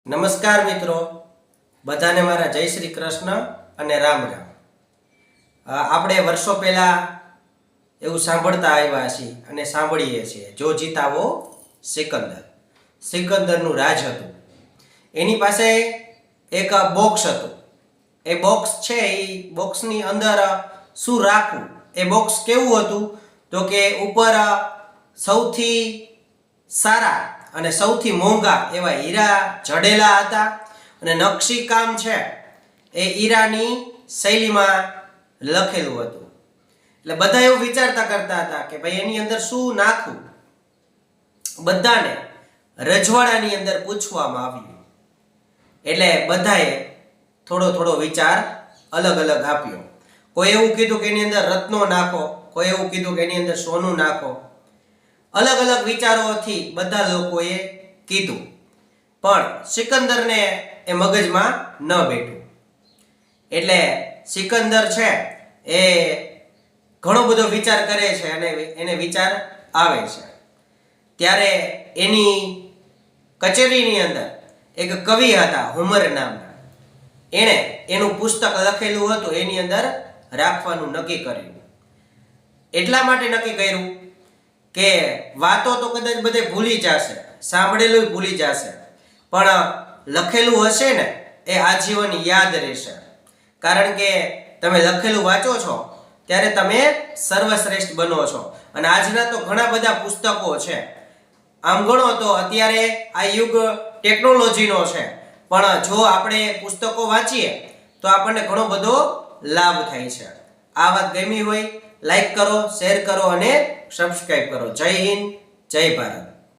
નમસ્કાર મિત્રો, બધાને મારા જય શ્રી કૃષ્ણ અને રામ રામ. આપણે વર્ષો પહેલા એવું સાંભળતા આવ્યા છીએ અને સાંભળીએ છીએ, જો જીતાવો સિકંદર. સિકંદરનું રાજ હતું. એની પાસે એક બોક્સ હતું. એ બોક્સ છે, એ બોક્સની અંદર શું રાખવું, એ બોક્સ કેવું હતું તો કે ઉપર સૌથી સારા અને સૌથી મોંઘા એવા હીરા જડેલા હતા અને નકશી કામ છે એ હીરાની શૈલીમાં લખેલું હતું. એટલે બધા એવું વિચારતા કરતા હતા કે ભાઈ એની અંદર શું નાખવું. બધાને રજવાડાની અંદર પૂછવામાં આવ્યું. એટલે બધાએ થોડો થોડો વિચાર અલગ અલગ આપ્યો. કોઈ એવું કીધું કે એની અંદર રત્નો નાખો, કોઈ એવું કીધું કે એની અંદર સોનું નાખો. અલગ અલગ વિચારોથી બધા લોકોએ કીધું, પણ સિકંદરને એ મગજમાં ન બેઠું. એટલે સિકંદર છે એ ઘણો બધો વિચાર કરે છે અને એને વિચાર આવે છે. ત્યારે એની કચેરીની અંદર એક કવિ હતા હુમર નામના. એણે એનું પુસ્તક લખેલું હતું, એની અંદર રાખવાનું નક્કી કર્યું. એટલા માટે નક્કી કર્યું કે વાતો તો કદાચ બધે ભૂલી જશે, સાંભળેલું ભૂલી જશે, પણ લખેલું હશે ને એ આજીવન યાદ રહેશે. કારણ કે તમે લખેલું વાંચો છો ત્યારે તમે સર્વશ્રેષ્ઠ બનો છો. અને આજના તો ઘણા બધા પુસ્તકો છે. આમ ગણો તો અત્યારે આ યુગ ટેકનોલોજીનો છે, પણ જો આપણે પુસ્તકો વાંચીએ તો આપણને ઘણો બધો લાભ થાય છે. આ વાત ગમી હોય લાઈક કરો, શેર કરો અને સબસ્ક્રાઇબ કરો. જય હિન્દ, જય ભારત.